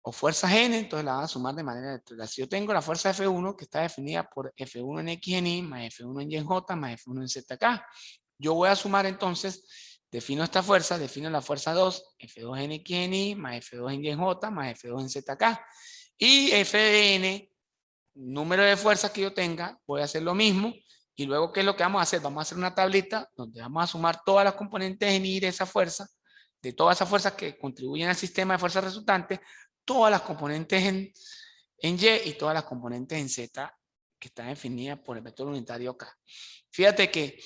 o fuerzas n, entonces las vamos a sumar de manera vectorial. Si yo tengo la fuerza F1, que está definida por F1 en X en Y, más F1 en Y en J, más F1 en ZK, yo voy a sumar entonces. Defino esta fuerza, defino la fuerza 2, F2 en X en Y, más F2 en Y en J, más F2 en ZK. Y F de N, número de fuerzas que yo tenga, voy a hacer lo mismo. Y luego, ¿qué es lo que vamos a hacer? Vamos a hacer una tablita donde vamos a sumar todas las componentes en Y de esa fuerza, de todas esas fuerzas que contribuyen al sistema de fuerzas resultantes, todas las componentes en Y y todas las componentes en Z que están definidas por el vector unitario K. Fíjate que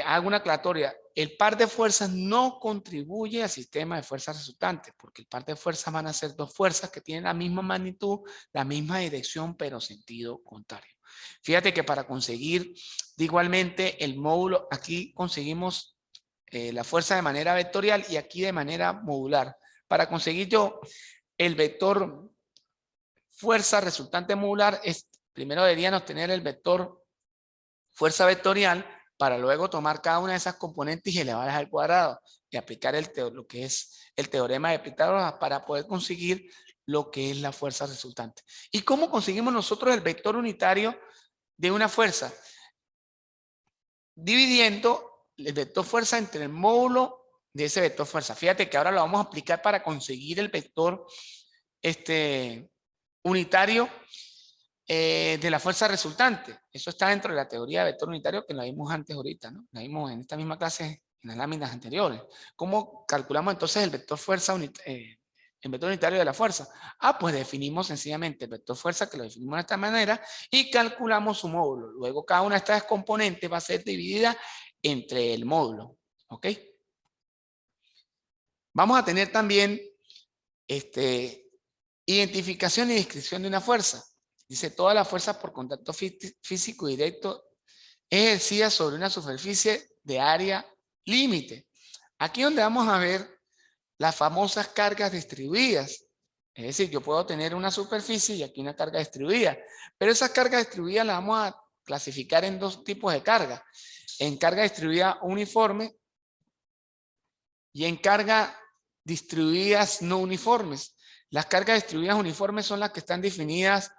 hago una aclaratoria. El par de fuerzas no contribuye al sistema de fuerzas resultantes, porque el par de fuerzas van a ser 2 fuerzas que tienen la misma magnitud, la misma dirección, pero sentido contrario. Fíjate que para conseguir igualmente el módulo, aquí conseguimos la fuerza de manera vectorial y aquí de manera modular. Para conseguir yo el vector fuerza resultante modular, primero deberíamos tener el vector fuerza vectorial para luego tomar cada una de esas componentes y elevarlas al cuadrado y aplicar lo que es el teorema de Pitágoras para poder conseguir lo que es la fuerza resultante. ¿Y cómo conseguimos nosotros el vector unitario de una fuerza? Dividiendo el vector fuerza entre el módulo de ese vector fuerza. Fíjate que ahora lo vamos a aplicar para conseguir el vector unitario de la fuerza resultante. Eso está dentro de la teoría de vector unitario que la vimos antes ahorita, ¿no? La vimos en esta misma clase, en las láminas anteriores. ¿Cómo calculamos entonces el vector fuerza el vector unitario de la fuerza? Pues definimos sencillamente el vector fuerza, que lo definimos de esta manera, y calculamos su módulo. Luego cada una de estas componentes va a ser dividida entre el módulo. ¿Ok? Vamos a tener también identificación y descripción de una fuerza. Dice, todas las fuerzas por contacto físico directo ejercidas sobre una superficie de área límite. Aquí donde vamos a ver las famosas cargas distribuidas. Es decir, yo puedo tener una superficie y aquí una carga distribuida. Pero esas cargas distribuidas las vamos a clasificar en dos tipos de carga. En carga distribuida uniforme y en carga distribuidas no uniformes. Las cargas distribuidas uniformes son las que están definidas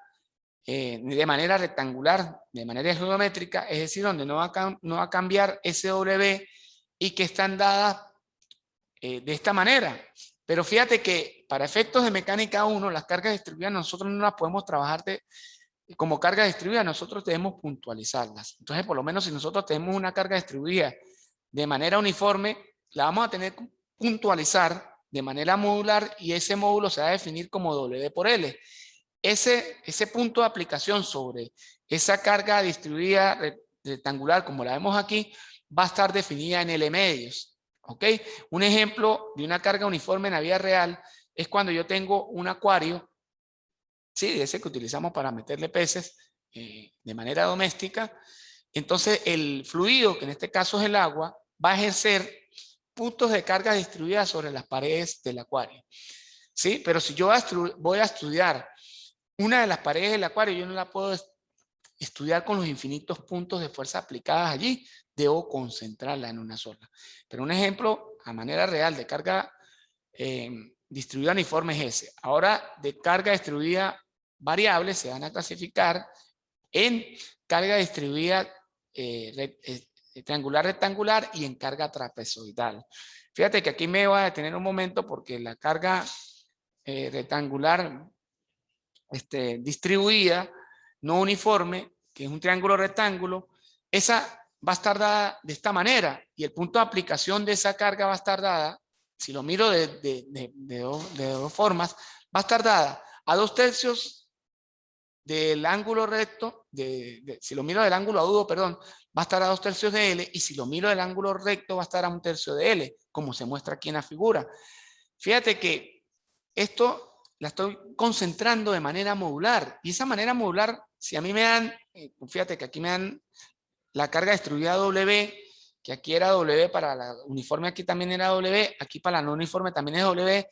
de manera rectangular, de manera geométrica, es decir, donde no va a cambiar SW y que están dadas de esta manera. Pero fíjate que para efectos de mecánica 1, las cargas distribuidas nosotros no las podemos trabajar como carga distribuida, nosotros debemos puntualizarlas. Entonces, por lo menos si nosotros tenemos una carga distribuida de manera uniforme, la vamos a tener que puntualizar de manera modular y ese módulo se va a definir como W por L. Ese punto de aplicación sobre esa carga distribuida rectangular, como la vemos aquí, va a estar definida en L medios. ¿Ok? Un ejemplo de una carga uniforme en la vida real es cuando yo tengo un acuario, sí, ese que utilizamos para meterle peces de manera doméstica. Entonces, el fluido, que en este caso es el agua, va a ejercer puntos de carga distribuida sobre las paredes del acuario. ¿Sí? Pero si yo voy a estudiar una de las paredes del acuario, yo no la puedo estudiar con los infinitos puntos de fuerza aplicadas allí, debo concentrarla en una sola. Pero un ejemplo a manera real de carga distribuida uniforme es ese. Ahora, de carga distribuida variable se van a clasificar en carga distribuida triangular rectangular y en carga trapezoidal. Fíjate que aquí me voy a detener un momento porque la carga rectangular distribuida, no uniforme, que es un triángulo rectángulo, esa va a estar dada de esta manera y el punto de aplicación de esa carga va a estar dada, si lo miro de dos formas, va a estar dada a 2/3 del ángulo recto, si lo miro del ángulo agudo, perdón, va a estar a 2/3 de L y si lo miro del ángulo recto va a estar a 1/3 de L, como se muestra aquí en la figura. Fíjate que esto la estoy concentrando de manera modular. Y esa manera modular, si a mí me dan, fíjate que aquí me dan la carga distribuida W, que aquí era W para la uniforme, aquí también era W, aquí para la no uniforme también es W,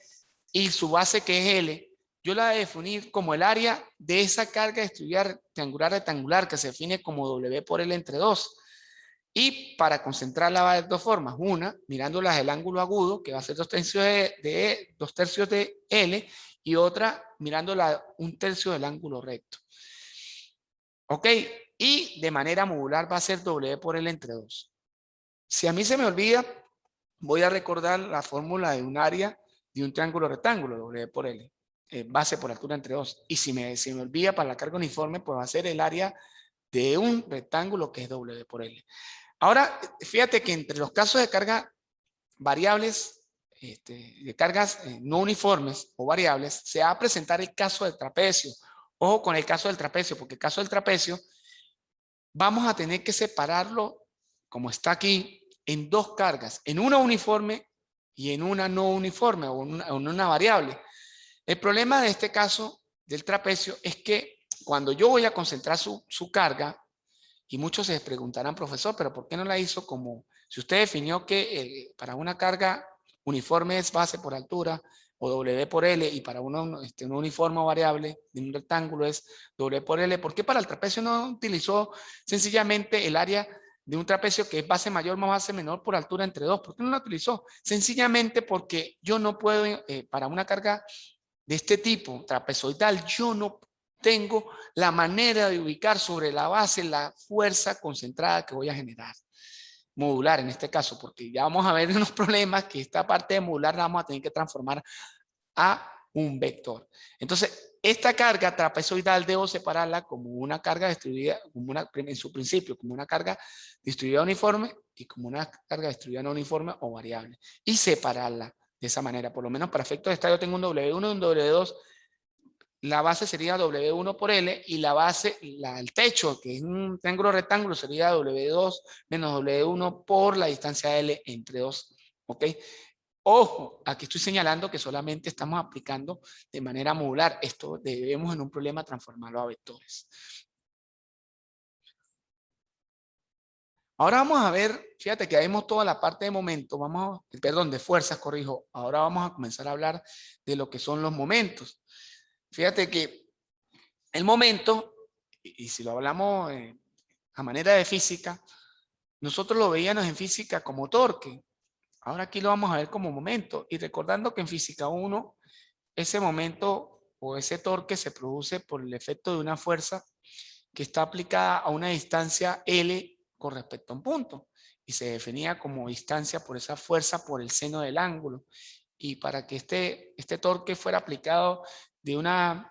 y su base que es L, yo la voy a definir como el área de esa carga distribuida triangular rectangular que se define como W por L entre 2. Y para concentrarla va de dos formas. Una, mirándolas del ángulo agudo, que va a ser 2/3 de L, y otra, mirándola 1/3 del ángulo recto. ¿Ok? Y de manera modular va a ser W por L entre 2. Si a mí se me olvida, voy a recordar la fórmula de un área de un triángulo rectángulo, W por L, base por altura entre 2. Y si me olvida para la carga uniforme, pues va a ser el área de un rectángulo que es W por L. Ahora, fíjate que entre los casos de carga variables, de cargas no uniformes o variables, se va a presentar el caso del trapecio. Ojo con el caso del trapecio, porque el caso del trapecio vamos a tener que separarlo, como está aquí, en dos cargas, en una uniforme y en una no uniforme o en una variable. El problema de este caso del trapecio es que cuando yo voy a concentrar su carga, y muchos se preguntarán, profesor, pero ¿por qué no la hizo como, si usted definió que para una carga uniforme es base por altura o W por L y para un uniforme o variable de un rectángulo es W por L, ¿por qué para el trapecio no utilizó sencillamente el área de un trapecio que es base mayor más base menor por altura entre 2? ¿Por qué no la utilizó? Sencillamente porque yo no puedo, para una carga de este tipo trapezoidal, yo no tengo la manera de ubicar sobre la base la fuerza concentrada que voy a generar. Modular en este caso, porque ya vamos a ver unos problemas que esta parte de modular la vamos a tener que transformar a un vector. Entonces, esta carga trapezoidal debo separarla como una carga distribuida, en su principio, como una carga distribuida uniforme y como una carga distribuida no uniforme o variable. Y separarla de esa manera. Por lo menos para efectos de esta yo tengo un W1 y un W2. La base sería W1 por L y la base, el techo, que es un triángulo rectángulo, sería W2 menos W1 por la distancia L entre 2. ¿Ok? Ojo, aquí estoy señalando que solamente estamos aplicando de manera modular. Esto debemos en un problema transformarlo a vectores. Ahora vamos a ver, fíjate que vemos toda la parte de momento, perdón, de fuerzas, corrijo. Ahora vamos a comenzar a hablar de lo que son los momentos. Fíjate que el momento, y si lo hablamos a manera de física, nosotros lo veíamos en física como torque. Ahora aquí lo vamos a ver como momento. Y recordando que en física 1, ese momento o ese torque se produce por el efecto de una fuerza que está aplicada a una distancia L con respecto a un punto. Y se definía como distancia por esa fuerza por el seno del ángulo. Y para que este torque fuera aplicado de una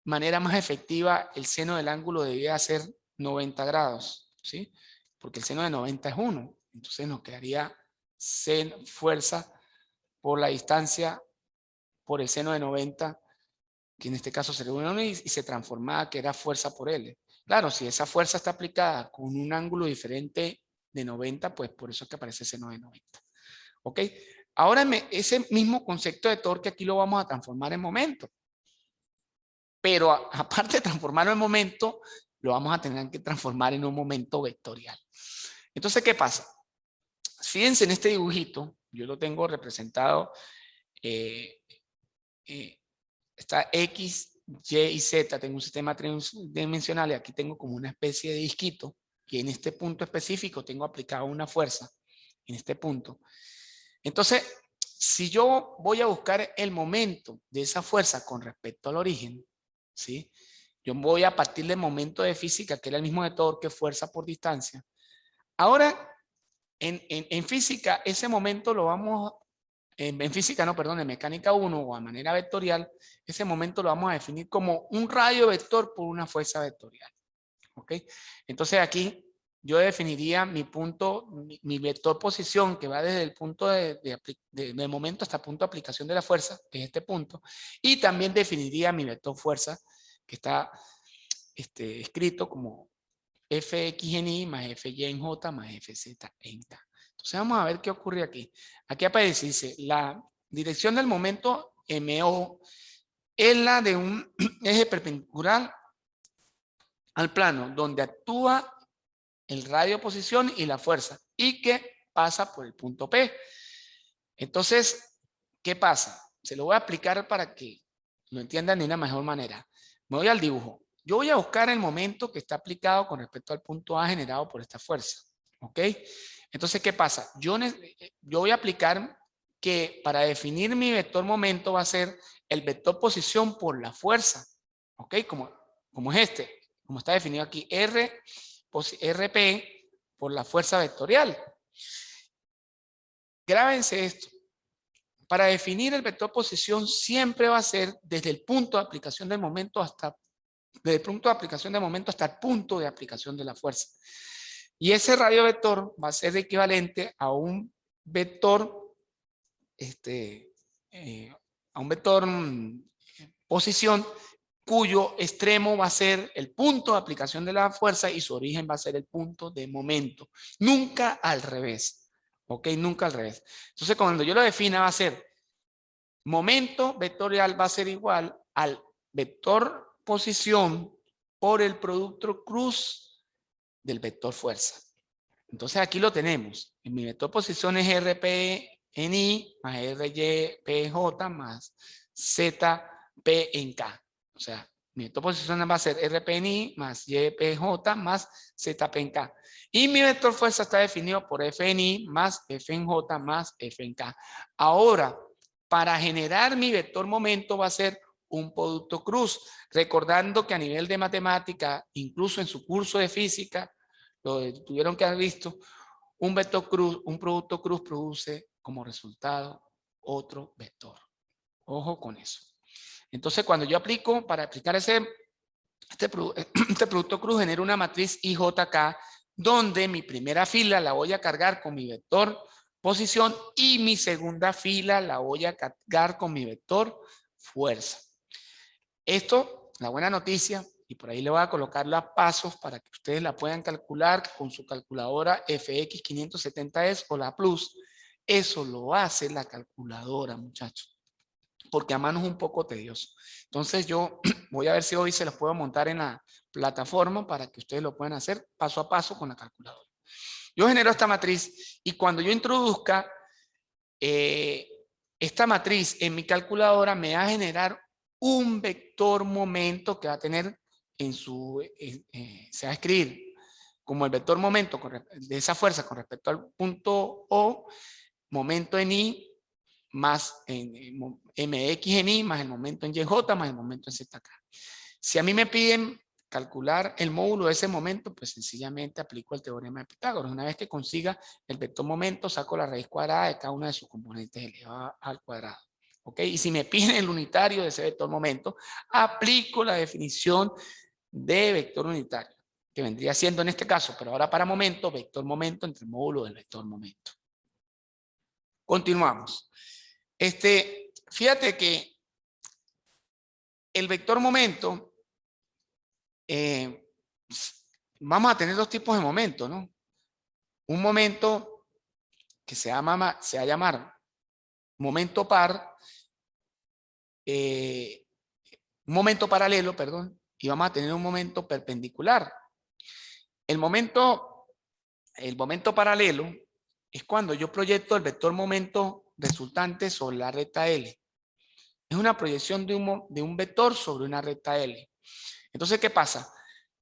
manera más efectiva, el seno del ángulo debía ser 90 grados, ¿sí? Porque el seno de 90 es 1. Entonces nos quedaría fuerza por la distancia por el seno de 90, que en este caso sería 1 y se transformaba que era fuerza por L. Claro, si esa fuerza está aplicada con un ángulo diferente de 90, pues por eso es que aparece seno de 90. ¿Ok? Ahora ese mismo concepto de torque aquí lo vamos a transformar en momento. Pero aparte de transformarlo en momento, lo vamos a tener que transformar en un momento vectorial. Entonces, ¿qué pasa? Fíjense en este dibujito, yo lo tengo representado, está X, Y y Z, tengo un sistema tridimensional y aquí tengo como una especie de disquito, que en este punto específico tengo aplicado una fuerza, en este punto. Entonces, si yo voy a buscar el momento de esa fuerza con respecto al origen, ¿sí? Yo voy a partir del momento de física, que era el mismo de torque, fuerza por distancia. Ahora, en física, ese momento lo vamos, en física no, perdón, en mecánica 1 o a manera vectorial, ese momento lo vamos a definir como un radio vector por una fuerza vectorial. ¿Ok? Entonces aquí yo definiría mi punto, mi vector posición que va desde el punto de momento hasta el punto de aplicación de la fuerza, que es este punto, y también definiría mi vector fuerza, que está escrito como Fx en Y más Fy en J más Fz en K. Entonces vamos a ver qué ocurre aquí. Aquí aparece, dice, la dirección del momento MO es la de un eje perpendicular al plano donde actúa el radio de posición y la fuerza y que pasa por el punto P. Entonces, ¿qué pasa? Se lo voy a explicar para que lo entiendan de una mejor manera. Me voy al dibujo. Yo voy a buscar el momento que está aplicado con respecto al punto A generado por esta fuerza. ¿Ok? Entonces, ¿qué pasa? Yo voy a aplicar que para definir mi vector momento va a ser el vector posición por la fuerza. ¿Ok? Como es este, como está definido aquí, RP por la fuerza vectorial. Grábense esto. Para definir el vector posición siempre va a ser desde el punto de aplicación del momento hasta desde el punto de aplicación del momento hasta el punto de aplicación de la fuerza. Y ese radio vector va a ser equivalente a un vector posición cuyo extremo va a ser el punto de aplicación de la fuerza y su origen va a ser el punto de momento. Nunca al revés. ¿Ok? Nunca al revés. Entonces, cuando yo lo defina va a ser momento vectorial va a ser igual al vector posición por el producto cruz del vector fuerza. Entonces aquí lo tenemos. En mi vector posición es RP en I más RY más ZP en K. O sea, mi vector posición va a ser RP en I más YPJ más ZP en K. Y mi vector fuerza está definido por F en I más F en J más F en K. Ahora, para generar mi vector momento va a ser un producto cruz. Recordando que a nivel de matemática, incluso en su curso de física, lo tuvieron que haber visto, un vector cruz, un producto cruz produce como resultado otro vector. Ojo con eso. Entonces, cuando yo aplico, para aplicar este producto cruz, genero una matriz IJK, donde mi primera fila la voy a cargar con mi vector posición y mi segunda fila la voy a cargar con mi vector fuerza. Esto, la buena noticia, y por ahí le voy a colocar los pasos para que ustedes la puedan calcular con su calculadora FX570S o la Plus. Eso lo hace la calculadora, muchachos, porque a mano es un poco tedioso. Entonces yo voy a ver si hoy se los puedo montar en la plataforma para que ustedes lo puedan hacer paso a paso con la calculadora. Yo genero esta matriz y cuando yo introduzca esta matriz en mi calculadora me va a generar un vector momento que va a tener en su, se va a escribir como el vector momento de esa fuerza con respecto al punto O, momento en Y, más mx en Y, más el momento en YJ, más el momento en ZK. Si a mí me piden calcular el módulo de ese momento, pues sencillamente aplico el teorema de Pitágoras. Una vez que consiga el vector momento, saco la raíz cuadrada de cada una de sus componentes elevada al cuadrado. ¿Ok? Y si me piden el unitario de ese vector momento, aplico la definición de vector unitario, que vendría siendo en este caso, pero ahora para momento, vector momento entre el módulo del vector momento. Continuamos. Fíjate que el vector momento, vamos a tener dos tipos de momentos, ¿no? Un momento que se va a llamar momento par, un momento paralelo, perdón, y vamos a tener un momento perpendicular. El momento paralelo es cuando yo proyecto el vector momento resultante sobre la recta L. Es una proyección de un vector sobre una recta L. Entonces, ¿qué pasa?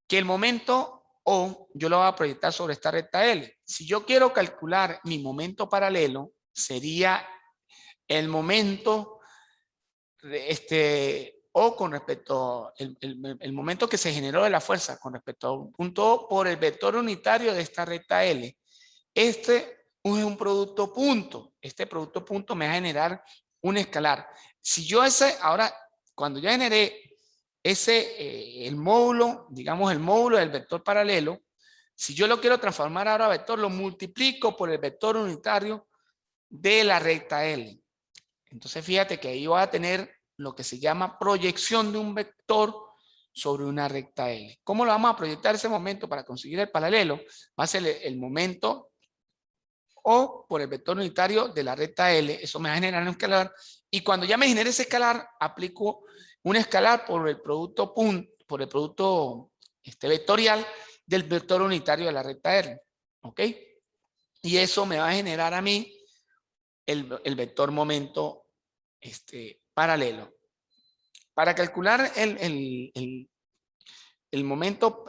Que el momento O yo lo voy a proyectar sobre esta recta L. Si yo quiero calcular mi momento paralelo, sería el momento O con respecto el momento que se generó de la fuerza con respecto a un punto O por el vector unitario de esta recta L. Este es un producto punto. Este producto punto me va a generar un escalar. Si yo ahora, cuando ya generé el módulo, digamos el módulo del vector paralelo, si yo lo quiero transformar ahora a vector, lo multiplico por el vector unitario de la recta L. Entonces fíjate que ahí voy a tener lo que se llama proyección de un vector sobre una recta L. ¿Cómo lo vamos a proyectar ese momento para conseguir el paralelo? Va a ser el momento O por el vector unitario de la recta L. Eso me va a generar un escalar. Y cuando ya me genere ese escalar, aplico un escalar por el producto vectorial del vector unitario de la recta R. ¿Ok? Y eso me va a generar a mí el vector momento paralelo. Para calcular el momento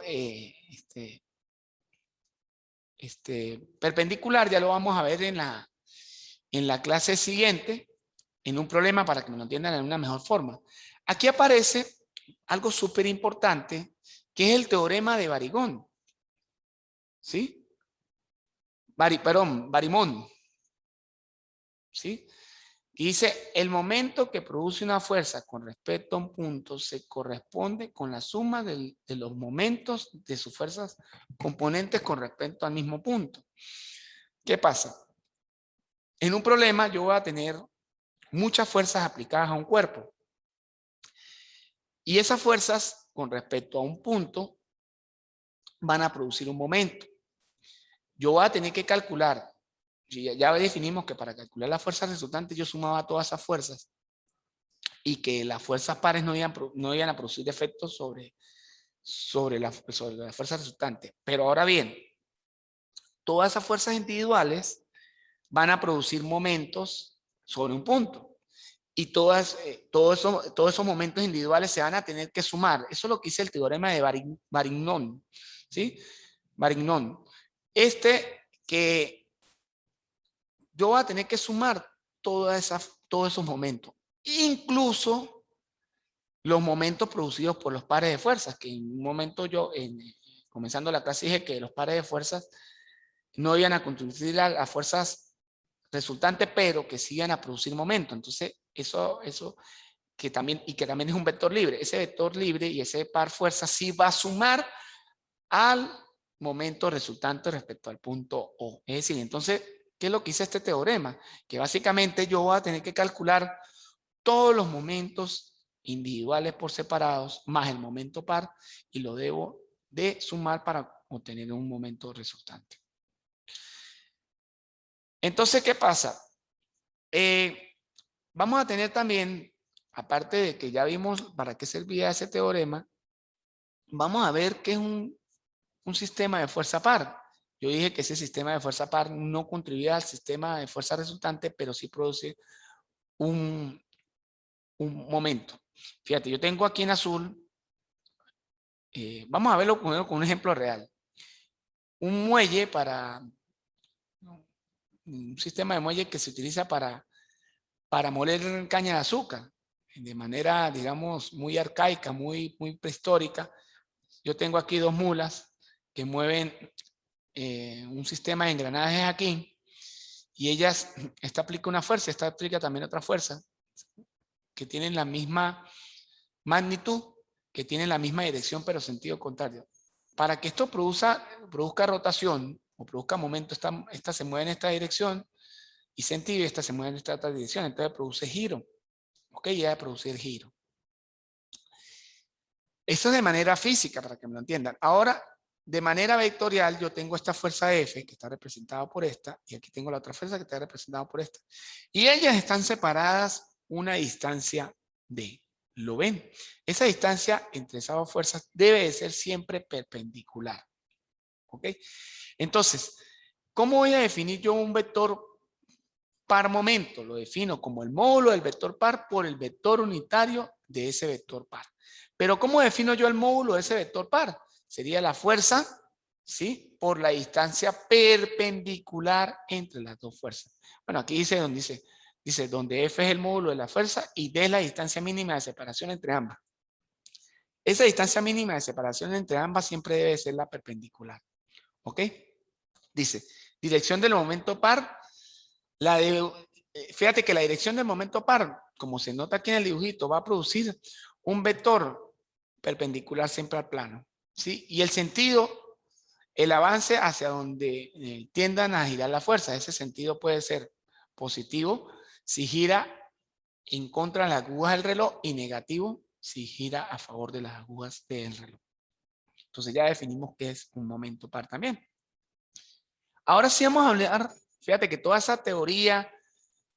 perpendicular, ya lo vamos a ver en la clase siguiente, en un problema para que me lo entiendan de una mejor forma. Aquí aparece algo súper importante, que es el teorema de Barigón. ¿Sí? Barimón. ¿Sí? Y dice, el momento que produce una fuerza con respecto a un punto se corresponde con la suma de los momentos de sus fuerzas componentes con respecto al mismo punto. ¿Qué pasa? En un problema yo voy a tener muchas fuerzas aplicadas a un cuerpo. Y esas fuerzas con respecto a un punto van a producir un momento. Yo voy a tener que calcular, ya definimos que para calcular las fuerzas resultantes yo sumaba todas esas fuerzas y que las fuerzas pares no iban a producir efectos sobre la fuerza resultante. Pero ahora bien, todas esas fuerzas individuales van a producir momentos sobre un punto. Y todos esos momentos individuales se van a tener que sumar. Eso es lo que dice el teorema de Varignon. ¿Sí? Varignon. Que yo voy a tener que sumar todos esos momentos. Incluso los momentos producidos por los pares de fuerzas, que en un momento yo, comenzando la clase, dije que los pares de fuerzas no iban a contribuir a las fuerzas resultantes, pero que sí iban a producir momentos. Entonces, eso que también es un vector libre. Ese vector libre y ese par fuerza sí va a sumar al momento resultante respecto al punto O. Es decir, entonces, ¿qué es lo que dice este teorema? Que básicamente yo voy a tener que calcular todos los momentos individuales por separados más el momento par y lo debo de sumar para obtener un momento resultante. Entonces, ¿qué pasa? Vamos a tener también, aparte de que ya vimos para qué servía ese teorema, vamos a ver qué es un sistema de fuerza par. yo dije que ese sistema de fuerza par no contribuye al sistema de fuerza resultante, pero sí produce un momento. Fíjate, yo tengo aquí en azul, vamos a verlo con un ejemplo real. Un muelle un sistema de muelle que se utiliza para moler caña de azúcar, de manera, digamos, muy arcaica, muy prehistórica. Yo tengo aquí dos mulas que mueven un sistema de engranajes aquí, y esta aplica una fuerza, esta aplica también otra fuerza, que tienen la misma magnitud, que tienen la misma dirección, pero sentido contrario. Para que esto produzca rotación o produzca momento, esta se mueve en esta dirección y sentido, y esta se mueve en esta otra dirección, entonces produce giro. Ok, ya de producir giro. Esto es de manera física, para que me lo entiendan. Ahora, de manera vectorial, yo tengo esta fuerza F, que está representada por esta, y aquí tengo la otra fuerza que está representada por esta. Y ellas están separadas una distancia D. ¿Lo ven? Esa distancia entre esas dos fuerzas debe de ser siempre perpendicular. ¿Ok? Entonces, ¿cómo voy a definir yo un vector par momento? Lo defino como el módulo del vector par por el vector unitario de ese vector par. Pero ¿cómo defino yo el módulo de ese vector par? Sería la fuerza, ¿sí?, por la distancia perpendicular entre las dos fuerzas. Bueno, aquí dice donde F es el módulo de la fuerza y D es la distancia mínima de separación entre ambas. Esa distancia mínima de separación entre ambas siempre debe ser la perpendicular. ¿Ok? Dice, dirección del momento par, fíjate que la dirección del momento par, como se nota aquí en el dibujito, va a producir un vector perpendicular siempre al plano, ¿sí? Y el sentido, el avance hacia donde tiendan a girar la fuerza, ese sentido puede ser positivo si gira en contra de las agujas del reloj y negativo si gira a favor de las agujas del reloj. Entonces ya definimos qué es un momento par también. Ahora sí vamos a hablar, fíjate que toda esa teoría,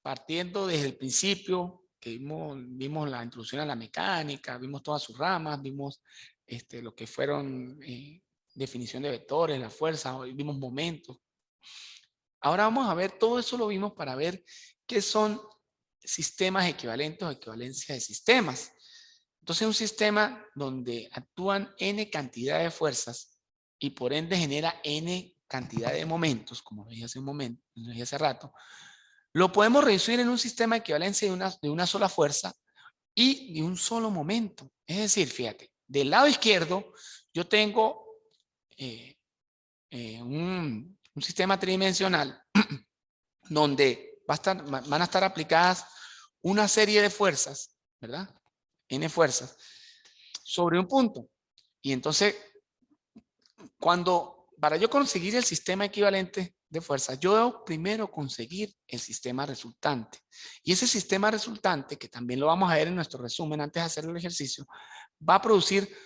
partiendo desde el principio, que vimos la introducción a la mecánica, vimos todas sus ramas, vimos lo que fueron definición de vectores, la fuerza, vimos momentos. Ahora vamos a ver, todo eso lo vimos para ver qué son sistemas equivalentes o equivalencia de sistemas. Entonces, un sistema donde actúan n cantidad de fuerzas y por ende genera n cantidad de momentos, como lo dije hace rato, lo podemos reducir en un sistema de equivalencia de una sola fuerza y de un solo momento. Es decir, fíjate, del lado izquierdo yo tengo un sistema tridimensional donde van a estar aplicadas una serie de fuerzas, ¿verdad? N fuerzas sobre un punto. Y entonces, para yo conseguir el sistema equivalente de fuerzas, yo debo primero conseguir el sistema resultante. Y ese sistema resultante, que también lo vamos a ver en nuestro resumen antes de hacer el ejercicio, va a producir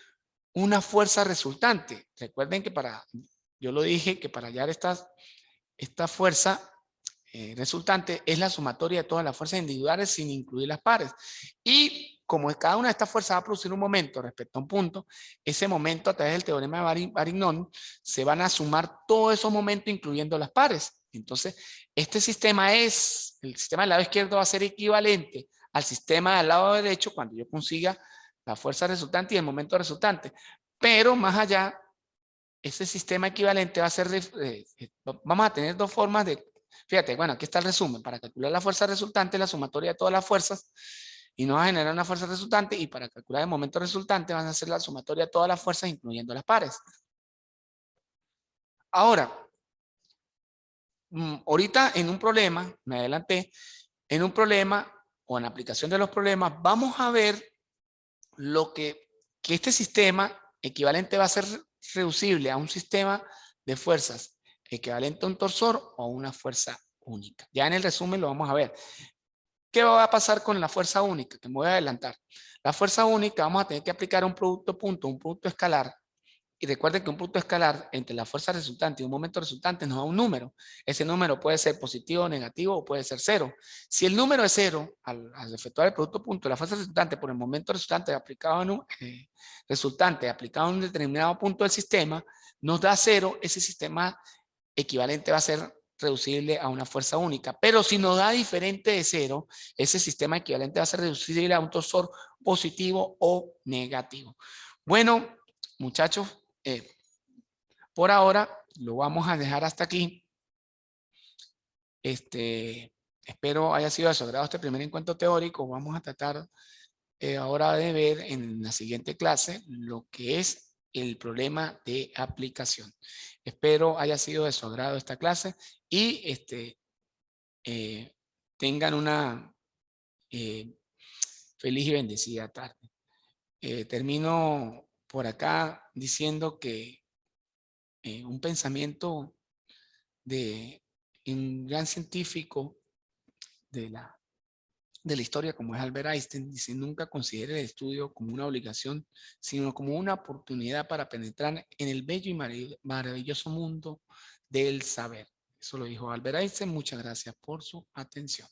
una fuerza resultante. Recuerden que yo lo dije, que para hallar esta fuerza resultante es la sumatoria de todas las fuerzas individuales sin incluir las pares. Y como cada una de estas fuerzas va a producir un momento respecto a un punto, ese momento a través del teorema de Varignon se van a sumar todos esos momentos incluyendo las pares. Entonces, el sistema del lado izquierdo va a ser equivalente al sistema del lado derecho cuando yo consiga la fuerza resultante y el momento resultante. Pero más allá, ese sistema equivalente va a ser, vamos a tener dos formas de, fíjate, bueno, aquí está el resumen. Para calcular la fuerza resultante, la sumatoria de todas las fuerzas, y nos va a generar una fuerza resultante, y para calcular el momento resultante van a hacer la sumatoria de todas las fuerzas, incluyendo las pares. Ahora, ahorita en un problema, me adelanté, en un problema o en la aplicación de los problemas, vamos a ver que este sistema equivalente va a ser reducible a un sistema de fuerzas equivalente a un torsor o a una fuerza única. Ya en el resumen lo vamos a ver. ¿Qué va a pasar con la fuerza única? Que me voy a adelantar. La fuerza única vamos a tener que aplicar un producto punto, un producto escalar. Y recuerden que un punto escalar entre la fuerza resultante y un momento resultante nos da un número. Ese número puede ser positivo, negativo o puede ser cero. Si el número es cero, al efectuar el producto punto, la fuerza resultante por el momento resultante aplicado en un determinado punto del sistema, nos da cero. Ese sistema equivalente va a ser reducible a una fuerza única. Pero si nos da diferente de cero, ese sistema equivalente va a ser reducible a un torsor positivo o negativo. Bueno, muchachos, por ahora lo vamos a dejar hasta aquí. Espero haya sido de su agrado este primer encuentro teórico. Vamos a tratar ahora de ver en la siguiente clase lo que es el problema de aplicación. Espero haya sido de su agrado esta clase y tengan una feliz y bendecida tarde. Termino por acá diciendo que un pensamiento de un gran científico de la historia como es Albert Einstein, dice: nunca considere el estudio como una obligación, sino como una oportunidad para penetrar en el bello y maravilloso mundo del saber. Eso lo dijo Albert Einstein. Muchas gracias por su atención.